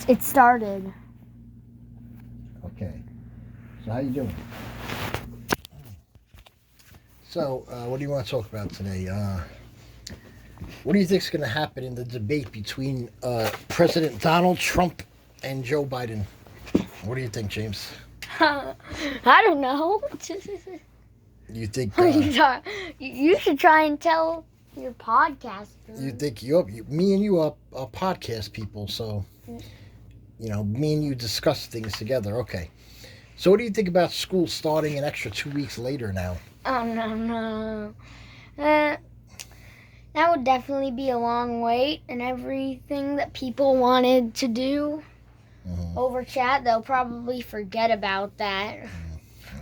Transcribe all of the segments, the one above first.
It started. Okay. So how you doing? So, what do you want to talk about today? What do you think is going to happen in the debate between President Donald Trump and Joe Biden? What do you think, James? I don't know. You think You should try and tell your podcaster. you think me and you are podcast people, so me and you discuss things together. Okay. So, what do you think about school starting an extra 2 weeks later now? Oh, no. That would definitely be a long wait, and everything that people wanted to do over chat, they'll probably forget about that.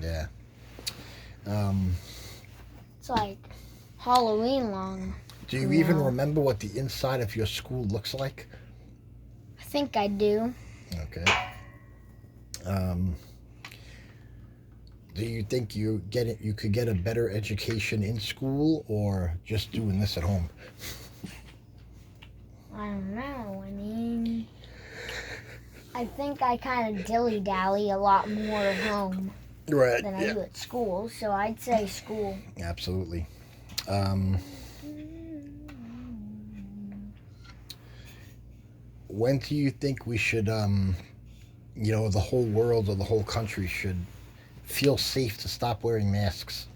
Yeah. It's like Halloween long. Do you even remember what the inside of your school looks like? I think I do. Okay. Do you think you could get a better education in school or just doing this at home? I don't know. I mean, I think I kind of dilly-dally a lot more at home Right. than I do at school, so I'd say school. Absolutely. When do you think we should, the whole world or the whole country should feel safe to stop wearing masks?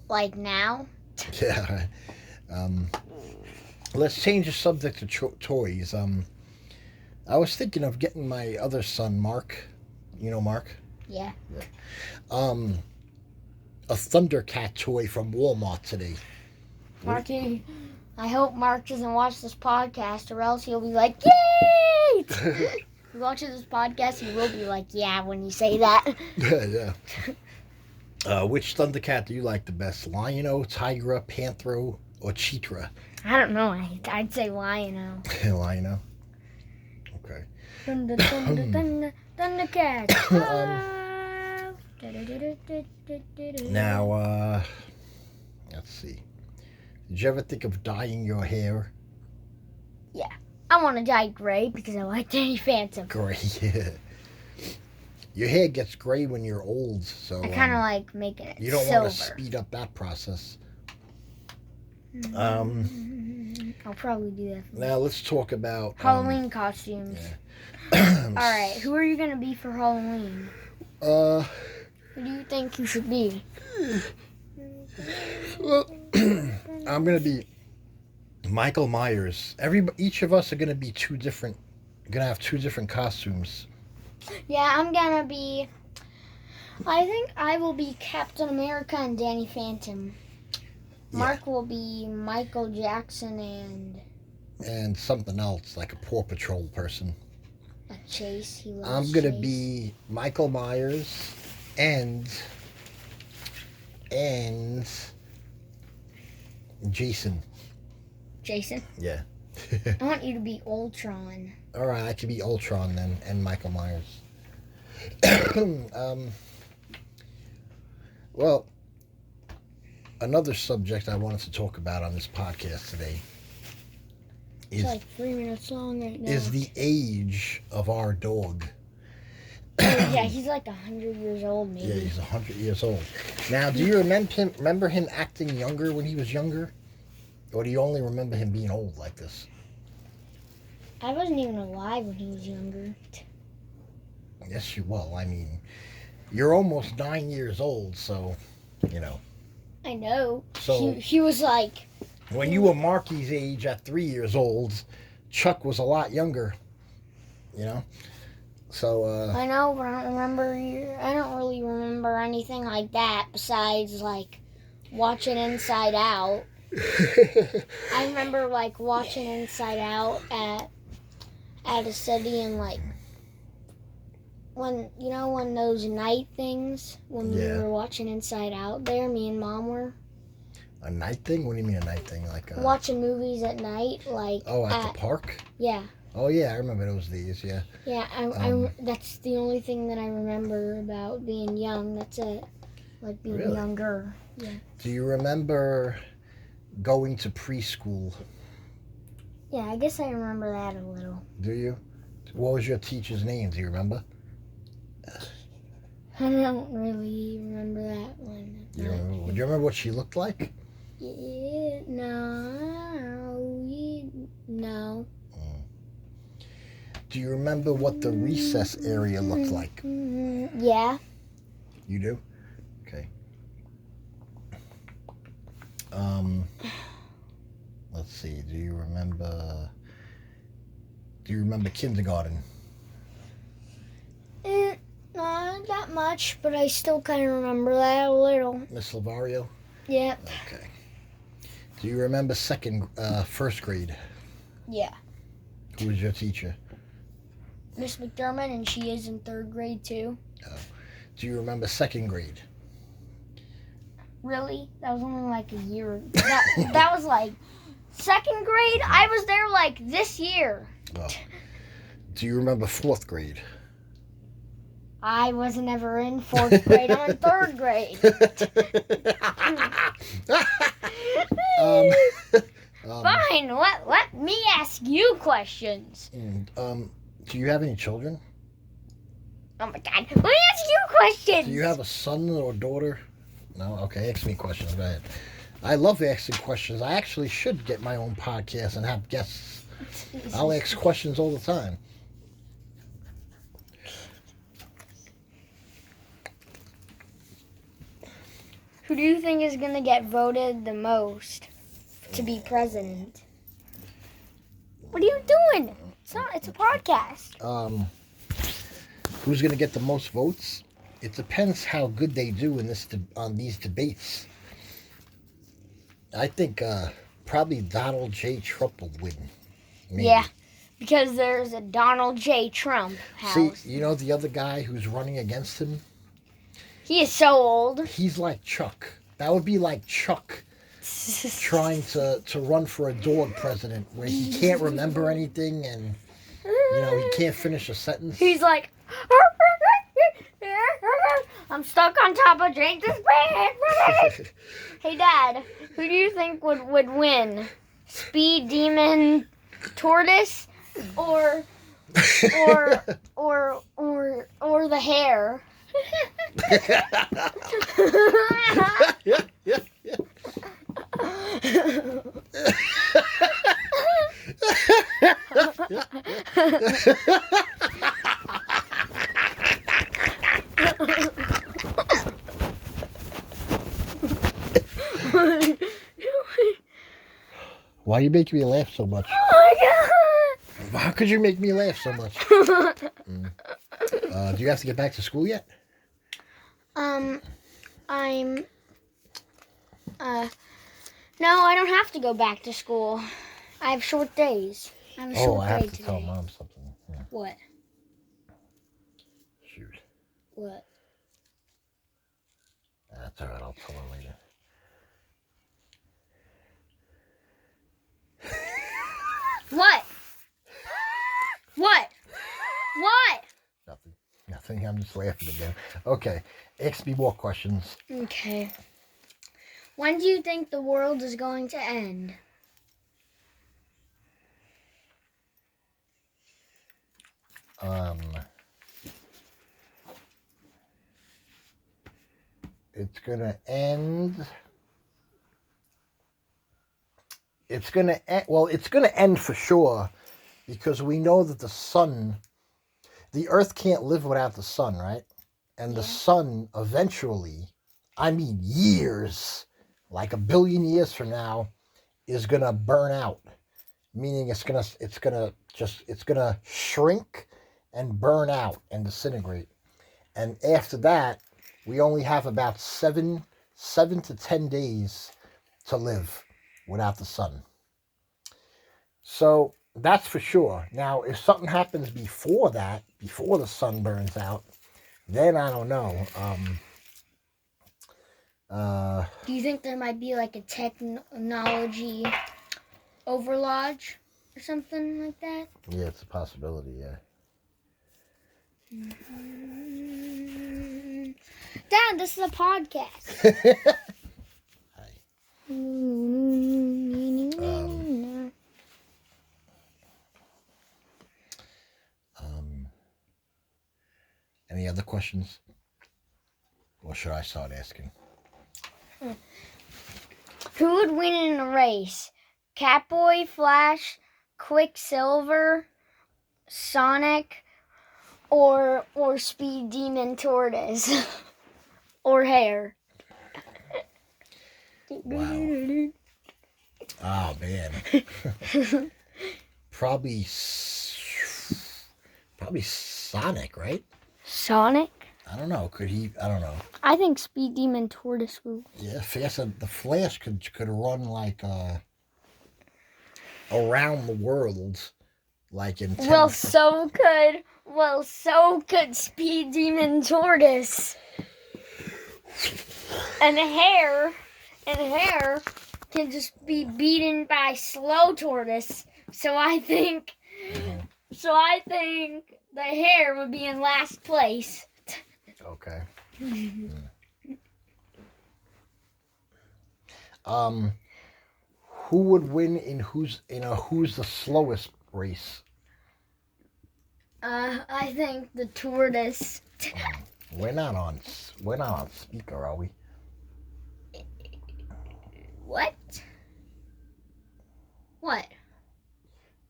Like now? Yeah. Let's change the subject to toys. I was thinking of getting my other son, Mark. You know Mark? Yeah. A Thundercat toy from Walmart today. Marky, I hope Mark doesn't watch this podcast, or else he'll be like, yay! If he watches this podcast, he will be like, yeah, when you say that. Yeah. Which Thundercat do you like the best? Lion-O, Tigra, Panthro, or Cheetah? I don't know. I'd say Lion-O. Lion-O. Okay. Thundercat. Now, let's see. Did you ever think of dyeing your hair? Yeah. I want to dye gray because I like Danny Phantom. Gray, yeah. Your hair gets gray when you're old, so... I kind of like making it you don't silver. want to speed up that process. I'll probably do that. Now, let's talk about... Halloween costumes. Yeah. Alright, who are you going to be for Halloween? Who do you think you should be? Well, I'm going to be Michael Myers. Each of us are going to be going to have two different costumes. Yeah, I'm going to be... I think I will be Captain America and Danny Phantom. Yeah. Mark will be Michael Jackson and something else, like a Paw Patrol person. a Chase. He loves I'm going to Chase. be Michael Myers and Jason. Jason? Yeah. I want you to be Ultron. All right, I could be Ultron then, and Michael Myers. Well, another subject I wanted to talk about on this podcast today It's like 3 minutes long right now. is the age of our dog. Yeah, he's like 100 years old, maybe. Yeah, he's 100 years old. Now, do you remember him acting younger when he was younger? Or do you only remember him being old like this? I wasn't even alive when he was younger. Yes, you will. I mean, you're almost 9 years old, so, I know. So- He was like... When you were Marky's age at 3 years old, Chuck was a lot younger, So, I know, but I don't really remember anything like that besides, like, watching Inside Out. I remember, like, watching Inside Out at a city and, like, when those night things, when we were watching Inside Out there, me and Mom were. A night thing? What do you mean a night thing? Like watching movies at night, like... Oh, at the park? Yeah. Oh, yeah, I remember those days, yeah. Yeah, that's the only thing that I remember about being young. That's it. Like, being Really? younger. Yeah. Do you remember going to preschool? Yeah, I guess I remember that a little. Do you? What was your teacher's name? Do you remember? I don't really remember that one. Do you remember what she looked like? Yeah, no. Do you remember what the recess area looked like? Yeah. You do? Okay. Let's see. Do you remember kindergarten? Not that much, but I still kind of remember that a little. Miss Lavario? Yep. Okay. Do you remember first grade? Yeah. Who was your teacher? Miss McDermott, and she is in 3rd grade too. Oh. Do you remember second grade? Really? That was only like a year. That was like 2nd grade. I was there like this year. Oh. Do you remember 4th grade? I wasn't ever in 4th grade. I'm in 3rd grade. Fine. Let me ask you questions. Do you have any children? Oh my God. Let me ask you questions. Do you have a son or daughter? No? Okay, ask me questions. Go ahead. I love asking questions. I actually should get my own podcast and have guests. I'll ask questions all the time. Who do you think is going to get voted the most to be president? What are you doing? It's a podcast. Who's going to get the most votes? It depends how good they do on these debates. I think probably Donald J. Trump will win. Maybe. Yeah, because there's a Donald J. Trump house. See, you know the other guy who's running against him? He is so old. He's like Chuck. That would be like Chuck trying to run for a dog president where he can't remember anything and, he can't finish a sentence. He's like, I'm stuck on top of Jake's bed. Hey, Dad, who do you think would win? Speed Demon Tortoise or the hare? Why are you making me laugh so much? Oh my God! How could you make me laugh so much? Do you have to get back to school yet? No, I don't have to go back to school. I have short days. I have a short I have day to today. tell Mom something. Yeah. What? Shoot. What? That's all right. I'll tell her later. What? What? What? Nothing. I'm just laughing again. Okay. Ask me more questions. Okay. When do you think the world is going to end? It's gonna end. It's gonna end. Well, it's gonna end for sure, because we know that the Earth can't live without the sun, right? And the sun eventually, I mean years, like 1 billion years from now, is gonna burn out. Meaning it's gonna shrink and burn out and disintegrate. And after that, we only have about 7 to 10 days to live without the sun. So that's for sure. Now, if something happens before that, before the sun burns out, then I don't know. Do you think there might be like a technology overlodge or something like that? Yeah, it's a possibility, yeah. Dad, this is a podcast. Hi. Any other questions? Or should I start asking? Who would win in a race? Catboy, Flash, Quicksilver, Sonic, or Speed Demon Tortoise? Or Hair? Wow. Oh, man. Probably Sonic, right? Sonic? I don't know. Could he? I don't know. I think Speed Demon Tortoise will. Yeah, the Flash could run like around the world, like in. Well, so could Speed Demon Tortoise. And Hair can just be beaten by Slow Tortoise. So I think the Hair would be in last place. Okay. Who would win in who's the slowest race? I think the tortoise. We're not on speaker, are we? What? What?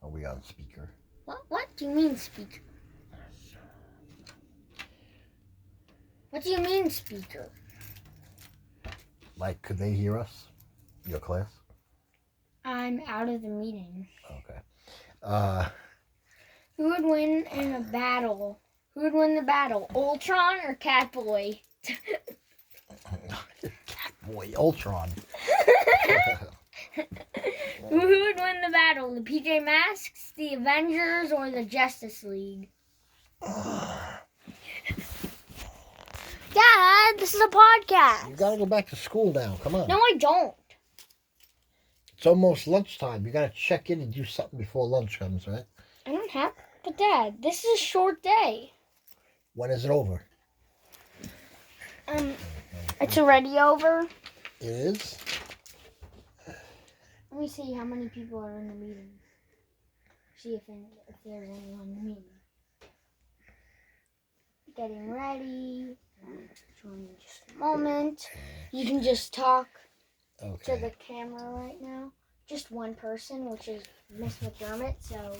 Are we on speaker? What do you mean speaker? What do you mean speaker? Like, could they hear us? Your class? I'm out of the meeting. Okay. Who would win in a battle? Who would win the battle? Ultron or Catboy? Catboy, Ultron. Who would win the battle? The PJ Masks, the Avengers, or the Justice League? Dad, this is a podcast. You gotta go back to school now. Come on. No, I don't. It's almost lunchtime. You gotta check in and do something before lunch comes, right? I don't have. But Dad, this is a short day. When is it over? It's already over. It is? Let me see how many people are in the meeting. See if there's anyone in the meeting. Getting ready. Join in just a moment. You can just talk to the camera right now. Just one person, which is Miss McDermott. So